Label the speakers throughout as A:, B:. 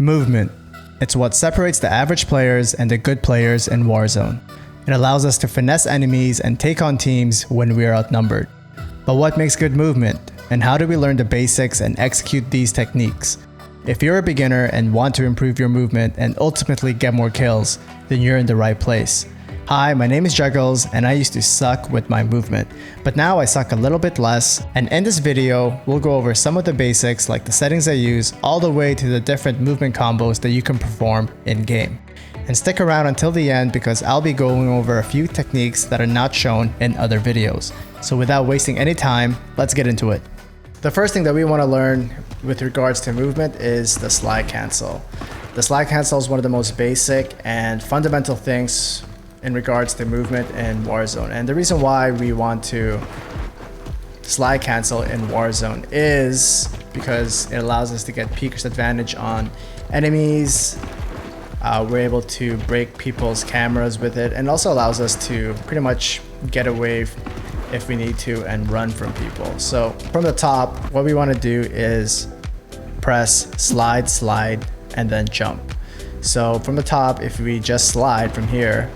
A: Movement. It's what separates the average players and the good players in Warzone. It allows us to finesse enemies and take on teams when we are outnumbered. But what makes good movement? And how do we learn the basics and execute these techniques? If you're a beginner and want to improve your movement and ultimately get more kills, then you're in the right place. Hi, my name is Rechall, and I used to suck with my movement, but now I suck a little bit less, and in this video, we'll go over some of the basics like the settings I use, all the way to the different movement combos that you can perform in-game. And stick around until the end because I'll be going over a few techniques that are not shown in other videos. So without wasting any time, let's get into it. The first thing that we want to learn with regards to movement is the slide cancel. The slide cancel is one of the most basic and fundamental things in regards to movement in Warzone. And the reason why we want to slide cancel in Warzone is because it allows us to get peeker's advantage on enemies. We're able to break people's cameras with it, and also allows us to pretty much get away if we need to and run from people. So from the top, what we want to do is press slide, and then jump. So from the top, if we just slide from here,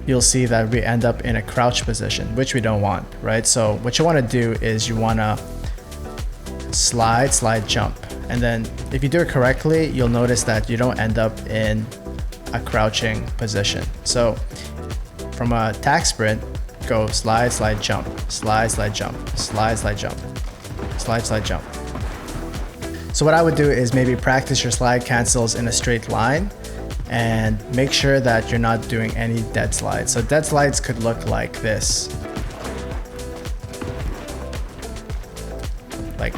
A: you'll see that we end up in a crouch position, which we don't want, right? So what you want to do is you want to slide, jump. And then if you do it correctly, you'll notice that you don't end up in a crouching position. So from a attack sprint, go slide, jump, slide, jump, slide, jump, slide, jump. So what I would do is maybe practice your slide cancels in a straight line and make sure that you're not doing any dead slides. So dead slides could look like this. Like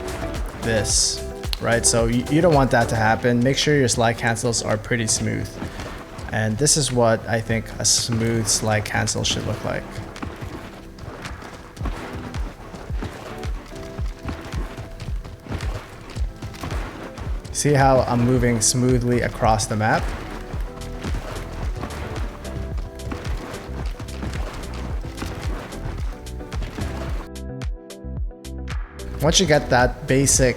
A: this, right? So you don't want that to happen. Make sure your slide cancels are pretty smooth. And this is what I think a smooth slide cancel should look like. See how I'm moving smoothly across the map? Once you get that basic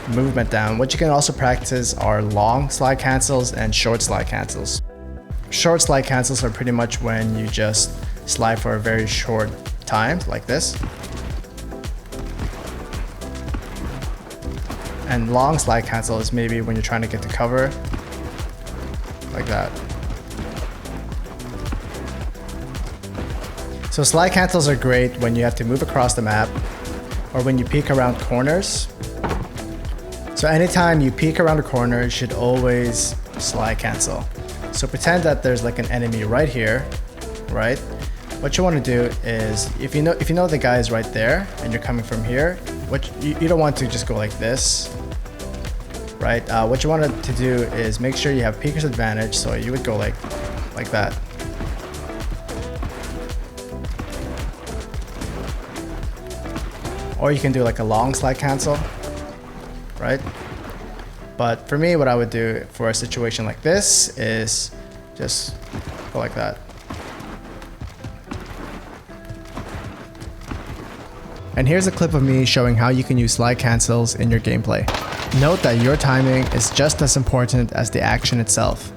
A: movement down, what you can also practice are long slide cancels and short slide cancels. Short slide cancels are pretty much when you just slide for a very short time, like this. And long slide cancel is maybe when you're trying to get to cover, like that. So slide cancels are great when you have to move across the map or when you peek around corners. So anytime you peek around a corner, you should always slide cancel. So pretend that there's like an enemy right here, right? What you want to do is, if you know the guy is right there and you're coming from here, you don't want to just go like this, right? What you want to do is make sure you have peeker's advantage. So you would go like that. Or you can do like a long slide cancel, right? But for me, what I would do for a situation like this is just go like that. And here's a clip of me showing how you can use slide cancels in your gameplay. Note that your timing is just as important as the action itself.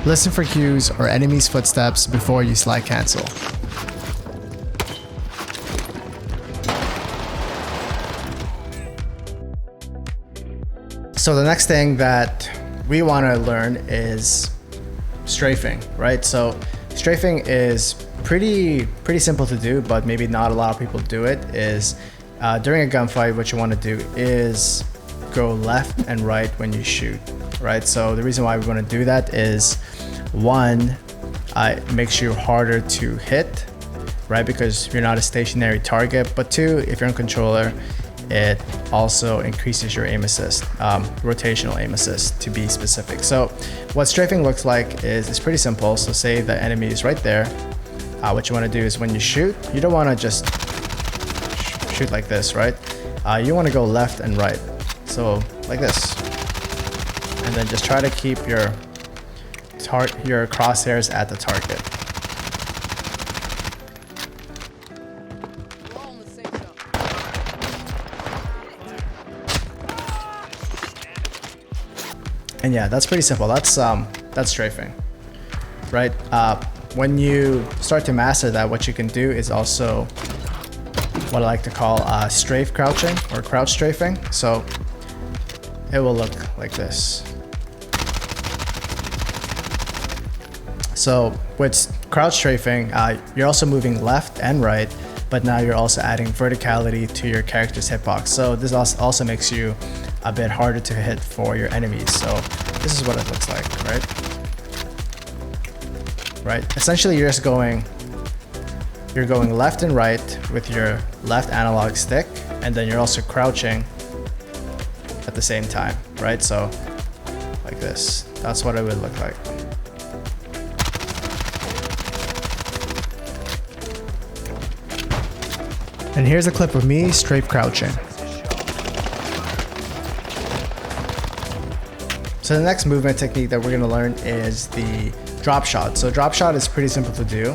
A: Listen for cues or enemies' footsteps before you slide cancel. So the next thing that we want to learn is strafing, right? So strafing is pretty simple to do, but maybe not a lot of people do it. Is during a gunfight, what you want to do is go left and right when you shoot, right? So the reason why we want to do that is, one, it makes you harder to hit, right? Because you're not a stationary target. But two, if you're on controller, it also increases your aim assist, rotational aim assist to be specific. So what strafing looks like is it's pretty simple. So say the enemy is right there. What you want to do is when you shoot, you don't want to just shoot like this, right? You want to go left and right. So like this. And then just try to keep your crosshairs at the target. And yeah, that's pretty simple. That's strafing, right? When you start to master that, what you can do is also what I like to call strafe crouching or crouch strafing. So it will look like this. So with crouch strafing, you're also moving left and right, but now you're also adding verticality to your character's hitbox. So this also makes you a bit harder to hit for your enemies. So this is what it looks like, right? Right. Essentially, you're going left and right with your left analog stick, and then you're also crouching at the same time, right? So like this. That's what it would look like. And here's a clip of me strafe crouching. So the next movement technique that we're going to learn is the drop shot. So drop shot is pretty simple to do.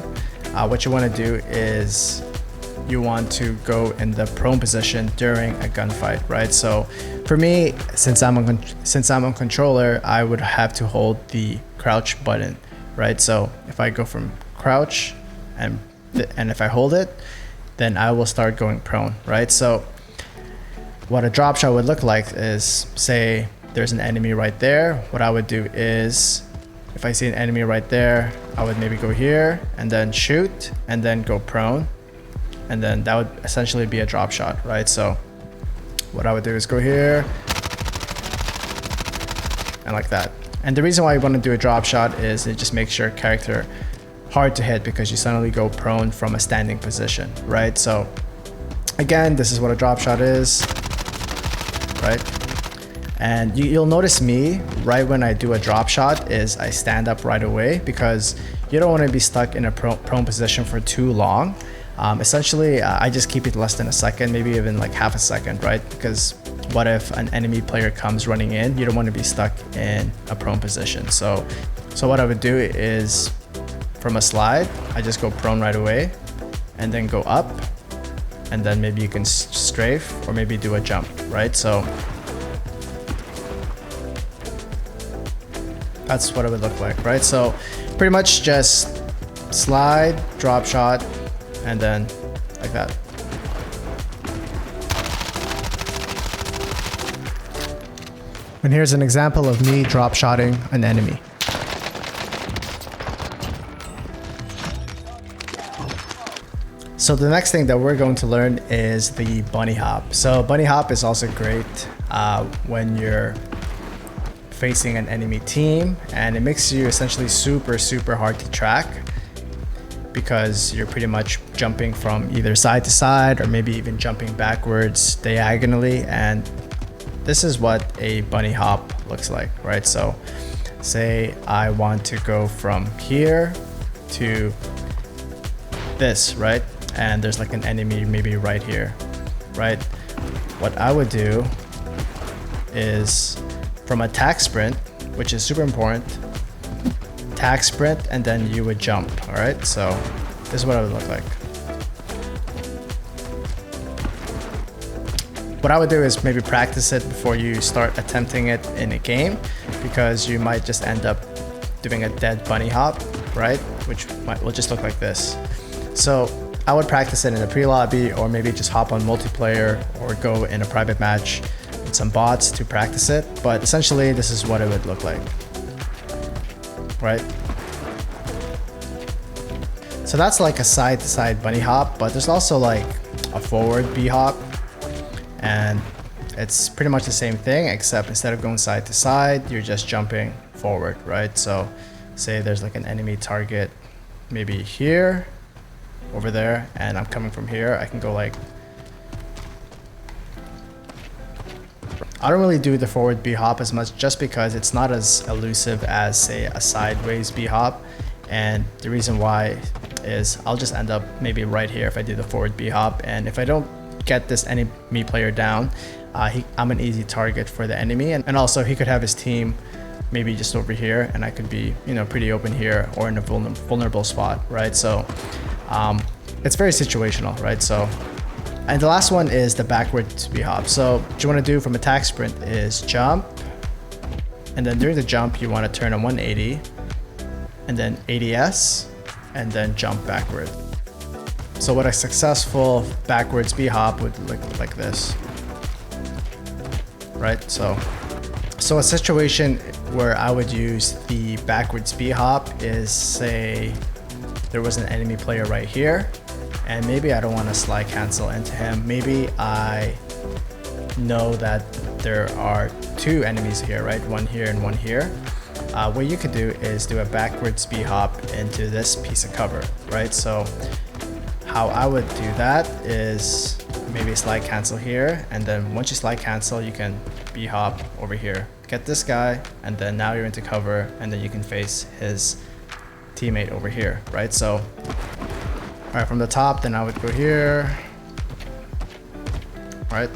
A: What you want to do is you want to go in the prone position during a gunfight, right? So for me, since I'm a controller, I would have to hold the crouch button, right? So if I go from crouch and if I hold it, then I will start going prone, right? So what a drop shot would look like is, say there's an enemy right there. What I would do is, if I see an enemy right there, I would maybe go here and then shoot and then go prone. And then that would essentially be a drop shot, right? So what I would do is go here and like that. And the reason why you want to do a drop shot is it just makes your character hard to hit because you suddenly go prone from a standing position, right? So again, this is what a drop shot is, right? And you'll notice me right when I do a drop shot is I stand up right away because you don't want to be stuck in a prone position for too long. Essentially, I just keep it less than a second, maybe even like half a second, right? Because what if an enemy player comes running in? You don't want to be stuck in a prone position. So what I would do is from a slide, I just go prone right away and then go up, and then maybe you can strafe or maybe do a jump, right? So that's what it would look like, right? So pretty much just slide, drop shot, and then like that. And here's an example of me drop shotting an enemy. So the next thing that we're going to learn is the bunny hop. So bunny hop is also great when you're facing an enemy team, and it makes you essentially super hard to track because you're pretty much jumping from either side to side or maybe even jumping backwards diagonally. And this is what a bunny hop looks like, right? So say I want to go from here to this, right? And there's like an enemy maybe right here, right? What I would do is from a tack sprint, which is super important, tack sprint, and then you would jump, all right? So this is what it would look like. What I would do is maybe practice it before you start attempting it in a game, because you might just end up doing a dead bunny hop, right? Which will just look like this. So I would practice it in a pre-lobby, or maybe just hop on multiplayer or go in a private match with some bots to practice it. But essentially, this is what it would look like, right? So that's like a side-to-side bunny hop, but there's also like a forward B hop, and it's pretty much the same thing, except instead of going side to side, you're just jumping forward, right? So say there's like an enemy target maybe here, over there, and I'm coming from here, I can go like, I don't really do the forward B hop as much just because it's not as elusive as say a sideways B hop. And the reason why is I'll just end up maybe right here if I do the forward B hop, and if I don't get this enemy player down, I'm an easy target for the enemy, and also he could have his team maybe just over here, and I could be, you know, pretty open here or in a vulnerable spot, right? So it's very situational, right? So, and the last one is the backward B hop. So what you want to do from a tack sprint is jump, And then during the jump, you want to turn a 180 and then ADS and then jump backward. So what a successful backwards B-hop would look like this, right? So a situation where I would use the backwards B-hop is, say there was an enemy player right here, and maybe I don't want to slide cancel into him. Maybe I know that there are two enemies here, right? One here and one here. What you could do is do a backwards B-hop into this piece of cover, right? So how I would do that is maybe slide cancel here, and then once you slide cancel, you can B-hop over here, get this guy, and then now you're into cover, and then you can face his teammate over here, right? So, all right, from the top, then I would go here, right?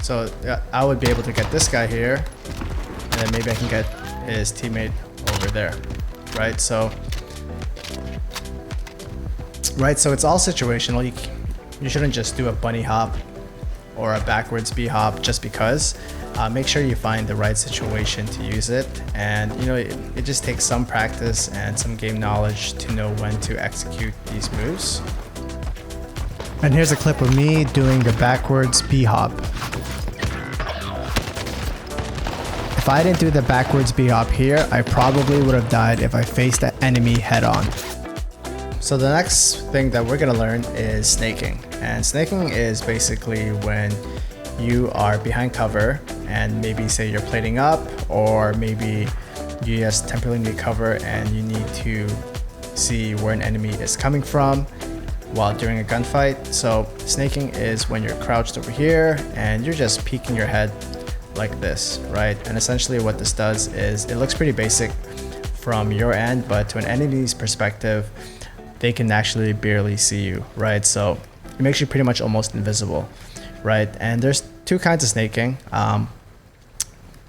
A: So yeah, I would be able to get this guy here, and then maybe I can get his teammate over there, right? So it's all situational. You shouldn't just do a bunny hop or a backwards B hop just because. Make sure you find the right situation to use it, and you know, it just takes some practice and some game knowledge to know when to execute these moves. And here's a clip of me doing the backwards B hop. If I didn't do the backwards B hop here, I probably would have died if I faced the enemy head on. So the next thing that we're gonna learn is snaking. And snaking is basically when you are behind cover and maybe say you're plating up, or maybe you just temporarily need cover and you need to see where an enemy is coming from while during a gunfight. So snaking is when you're crouched over here and you're just peeking your head like this, right? And essentially what this does is, it looks pretty basic from your end, but to an enemy's perspective, they can actually barely see you, right? So it makes you pretty much almost invisible, right? And there's two kinds of snaking.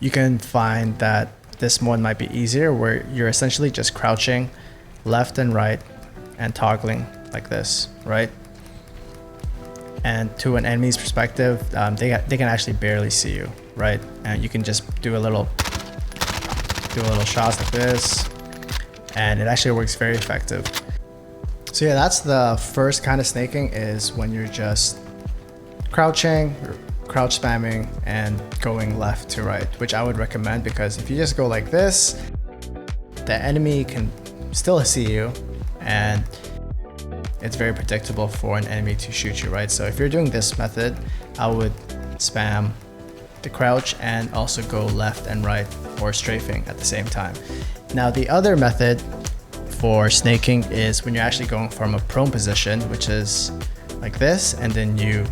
A: You can find that this one might be easier, where you're essentially just crouching left and right and toggling like this, right? And to an enemy's perspective, they can actually barely see you, right? And you can just do a little shots like this, and it actually works very effective. So yeah, that's the first kind of snaking, is when you're just crouching, crouch spamming, and going left to right, which I would recommend, because if you just go like this, the enemy can still see you, and it's very predictable for an enemy to shoot you, right? So if you're doing this method, I would spam the crouch and also go left and right, or strafing at the same time. Now the other method for snaking is when you're actually going from a prone position, which is like this, and then you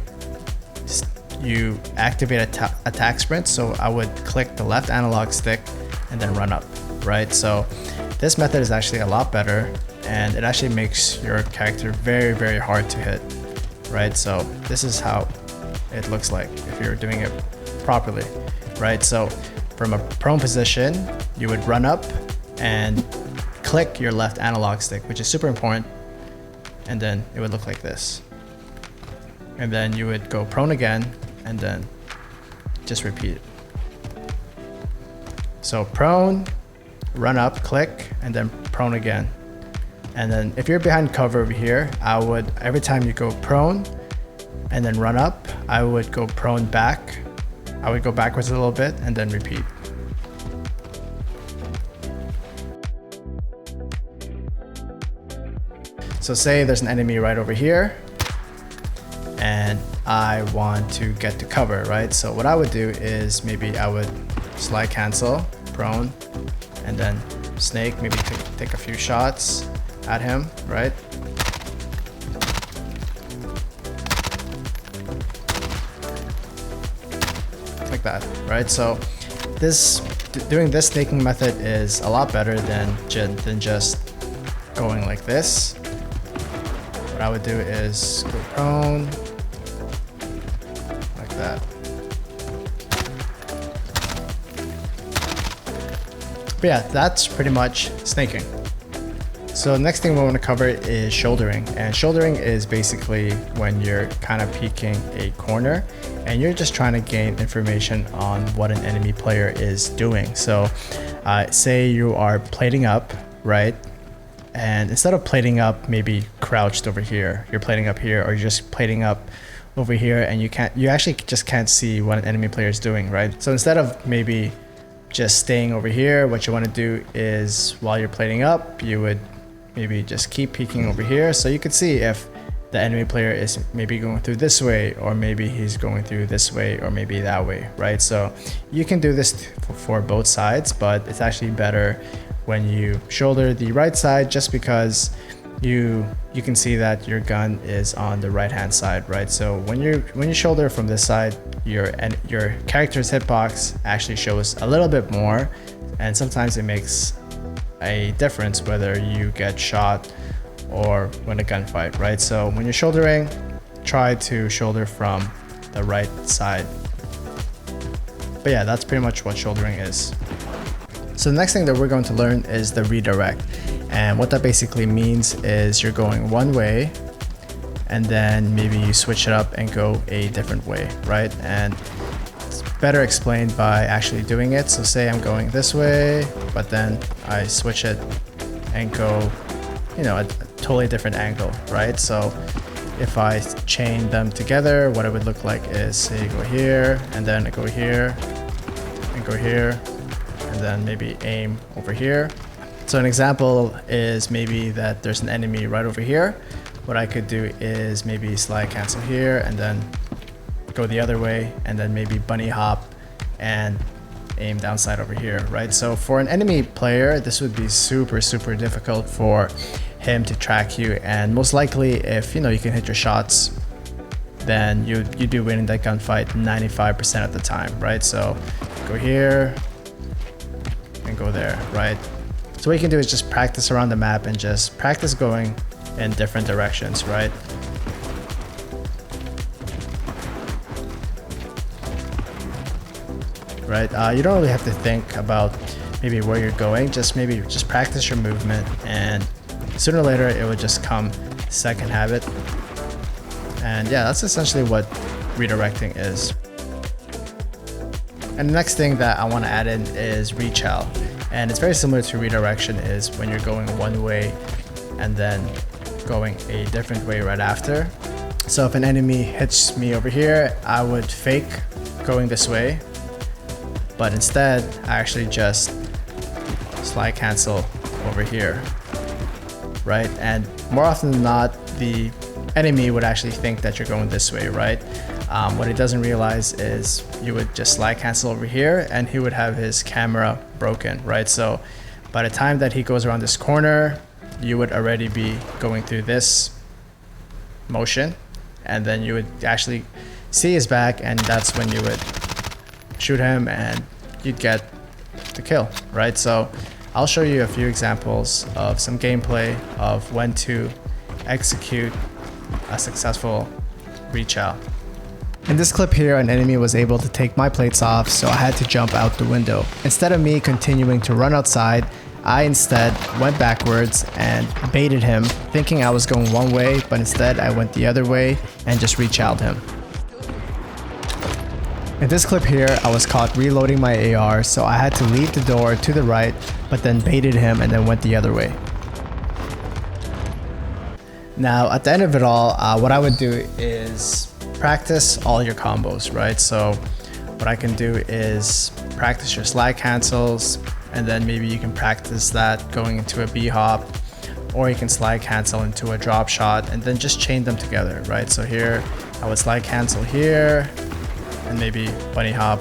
A: activate attack sprint. So I would click the left analog stick and then run up, right? So this method is actually a lot better, and it actually makes your character very, very hard to hit, right? So this is how it looks like if you're doing it properly, right? So from a prone position, you would run up and click your left analog stick, which is super important, and then it would look like this. And then you would go prone again, and then just repeat it. So prone, run up, click, and then prone again. And then if you're behind cover over here, I would, every time you go prone and then run up, I would go prone back. I would go backwards a little bit and then repeat. So say there's an enemy right over here, and I want to get to cover, right? So what I would do is, maybe I would slide cancel, prone, and then snake, maybe take a few shots at him, right? Like that, right? So doing this snaking method is a lot better than just going like this. What I would do is go prone, like that. But yeah, that's pretty much snaking. So the next thing we want to cover is shouldering, and shouldering is basically when you're kind of peeking a corner and you're just trying to gain information on what an enemy player is doing. So say you are plating up, right? And instead of plating up, maybe crouched over here, you're plating up here, or you're just plating up over here, and you actually just can't see what an enemy player is doing, right? So instead of maybe just staying over here, what you want to do is while you're plating up, you would maybe just keep peeking over here so you could see if the enemy player is maybe going through this way, or maybe he's going through this way, or maybe that way, right? So you can do this for both sides, but it's actually better when you shoulder the right side, just because you can see that your gun is on the right hand side, right? So when you shoulder from this side, your character's hitbox actually shows a little bit more, and sometimes it makes a difference whether you get shot or win a gunfight, right? So when you're shouldering, try to shoulder from the right side. But yeah, that's pretty much what shouldering is. So the next thing that we're going to learn is the redirect. And what that basically means is you're going one way and then maybe you switch it up and go a different way, right? And it's better explained by actually doing it. So say I'm going this way, but then I switch it and go, a totally different angle, right? So if I chain them together, what it would look like is, say you go here, and then I go here, and go here, and then maybe aim over here. So an example is maybe that there's an enemy right over here. What I could do is maybe slide cancel here, and then go the other way, and then maybe bunny hop and aim downside over here, right? So for an enemy player, this would be super difficult for him to track you, and most likely if you can hit your shots, then you'd be winning that gunfight 95% of the time, right? So go here and go there, right? So what you can do is just practice around the map and just practice going in different directions, right? Right, you don't really have to think about maybe where you're going, just practice your movement, and sooner or later it will just come second habit. And yeah, that's essentially what redirecting is. And the next thing that I want to add in is Rechall, and it's very similar to redirection, is when you're going one way and then going a different way right after. So if an enemy hits me over here, I would fake going this way, but instead I actually just slide cancel over here, right? And more often than not, the enemy would actually think that you're going this way, right? What he doesn't realize is you would just slide cancel over here and he would have his camera broken, right? So by the time that he goes around this corner, you would already be going through this motion, and then you would actually see his back, and that's when you would shoot him and you'd get the kill, right? So I'll show you a few examples of some gameplay of when to execute a successful Rechall. In this clip here, an enemy was able to take my plates off, so I had to jump out the window. Instead of me continuing to run outside, I instead went backwards and baited him, thinking I was going one way, but instead I went the other way and just Rechalled him. In this clip here, I was caught reloading my AR, so I had to leave the door to the right, but then baited him and then went the other way. Now, at the end of it all, what I would do is practice all your combos, right? So what I can do is practice your slide cancels, and then maybe you can practice that going into a B-hop, or you can slide cancel into a drop shot, and then just chain them together, right? So here, I would slide cancel here, and maybe bunny hop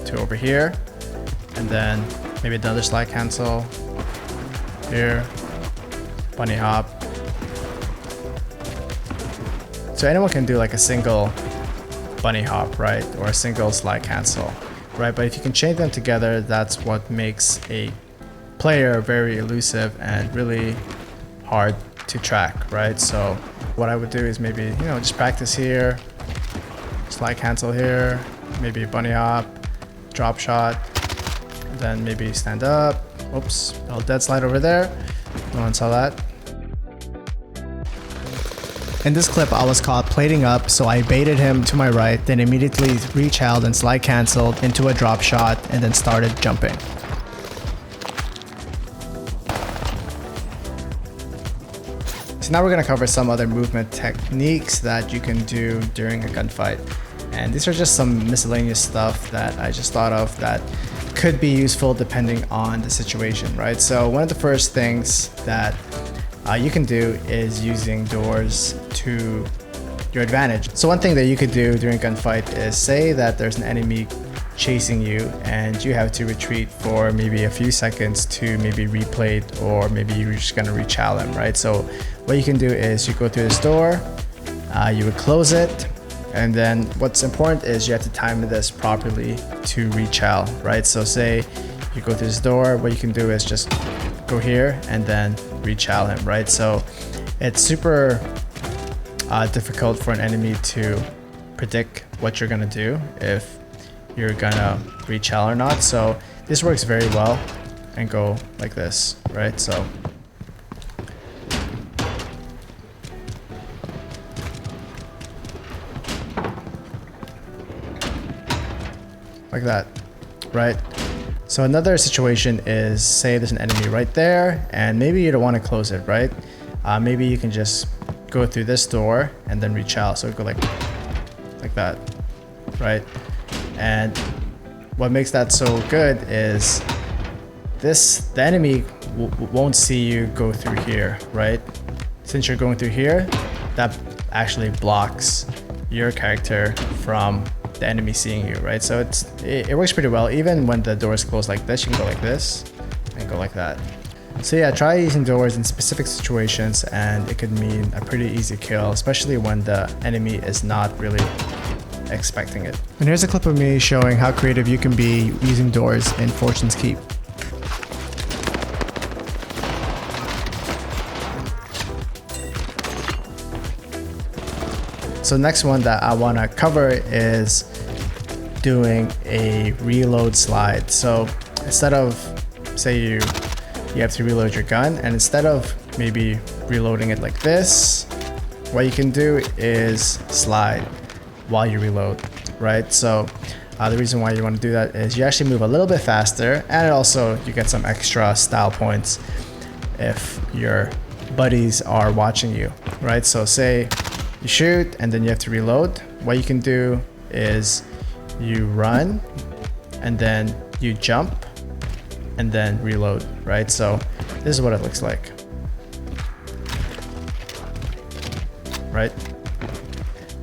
A: to over here, and then maybe another slide cancel here, bunny hop. So anyone can do like a single bunny hop, right? Or a single slide cancel, right? But if you can chain them together, that's what makes a player very elusive and really hard to track, right? So what I would do is maybe, just practice here, slide cancel here, maybe bunny hop, drop shot, then maybe stand up, oops, I'll dead slide over there, No one saw that. In this clip, I was caught plating up, so I baited him to my right, then immediately rechalled and slide canceled into a drop shot, and then started jumping. So now we're going to cover some other movement techniques that you can do during a gunfight. And these are just some miscellaneous stuff that I just thought of that could be useful depending on the situation, right? So one of the first things that you can do is using doors to your advantage. So one thing that you could do during a gunfight is say that there's an enemy chasing you and you have to retreat for maybe a few seconds to maybe replay it, or maybe you're just gonna rechal him, right? So what you can do is you go through this door, you would close it, and then what's important is you have to time this properly to rechal, right? So say you go through this door, what you can do is just go here and then rechal him, right? So it's super difficult for an enemy to predict what you're gonna do if you're gonna rechal or not. So this works very well, and go like this, right? So like that, right? So another situation is, say there's an enemy right there and maybe you don't want to close it, right? Maybe you can just go through this door and then rechal. So go like that, right? And what makes that so good is the enemy won't see you go through here, right? Since you're going through here, that actually blocks your character from the enemy seeing you, right? So it works pretty well. Even when the door is closed like this, you can go like this and go like that. So yeah, try using doors in specific situations and it could mean a pretty easy kill, especially when the enemy is not really expecting it. And here's a clip of me showing how creative you can be using doors in Fortune's Keep. So next one that I want to cover is doing a reload slide. So instead of, say you have to reload your gun, and instead of maybe reloading it like this, what you can do is slide while you reload, right? So the reason why you want to do that is you actually move a little bit faster, and also you get some extra style points if your buddies are watching you, right? So say you shoot and then you have to reload. What you can do is you run and then you jump and then reload, right? So this is what it looks like, right?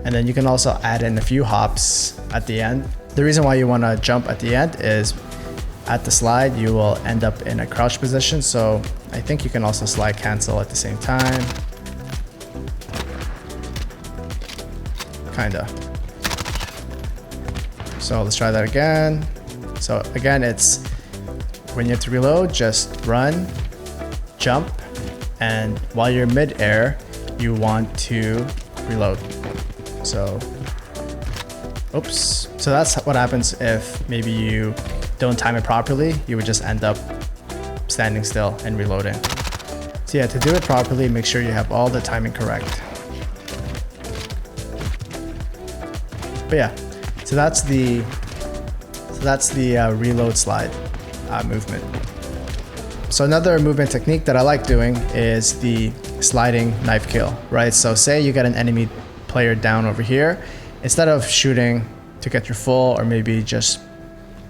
A: And then you can also add in a few hops at the end. The reason why you want to jump at the end is at the slide you will end up in a crouch position, so I think you can also slide cancel at the same time. Kinda. So let's try that again. So again, it's when you have to reload, just run, jump, and while you're mid-air, you want to reload. So, oops. So that's what happens if maybe you don't time it properly. You would just end up standing still and reloading. So yeah, to do it properly, make sure you have all the timing correct. But yeah, so that's the reload slide movement. So another movement technique that I like doing is the sliding knife kill, right? So say you get an enemy player down over here, instead of shooting to get your full or maybe just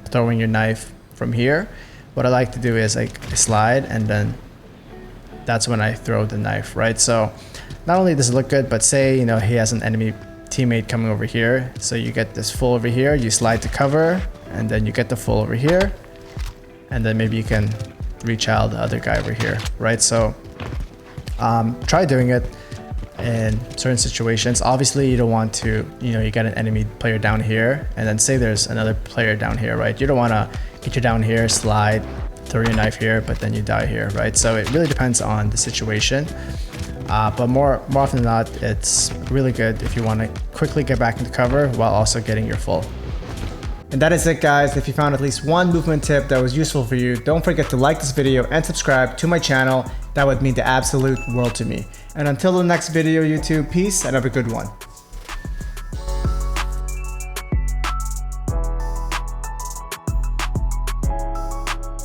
A: throwing your knife from here, what I like to do is like slide, and then that's when I throw the knife, right? So not only does it look good, but say, you know, he has an enemy teammate coming over here, so you get this full over here, you slide to cover, and then you get the full over here, and then maybe you can reach out the other guy over here, right? So try doing it in certain situations. Obviously you don't want to, you know, you get an enemy player down here and then say there's another player down here, right? You don't want to get you down here, slide, throw your knife here, but then you die here, right? So it really depends on the situation. But more often than not, it's really good if you want to quickly get back into cover while also getting your full. And that is it, guys. If you found at least one movement tip that was useful for you, don't forget to like this video and subscribe to my channel. That would mean the absolute world to me. And until the next video, YouTube, peace and have a good one.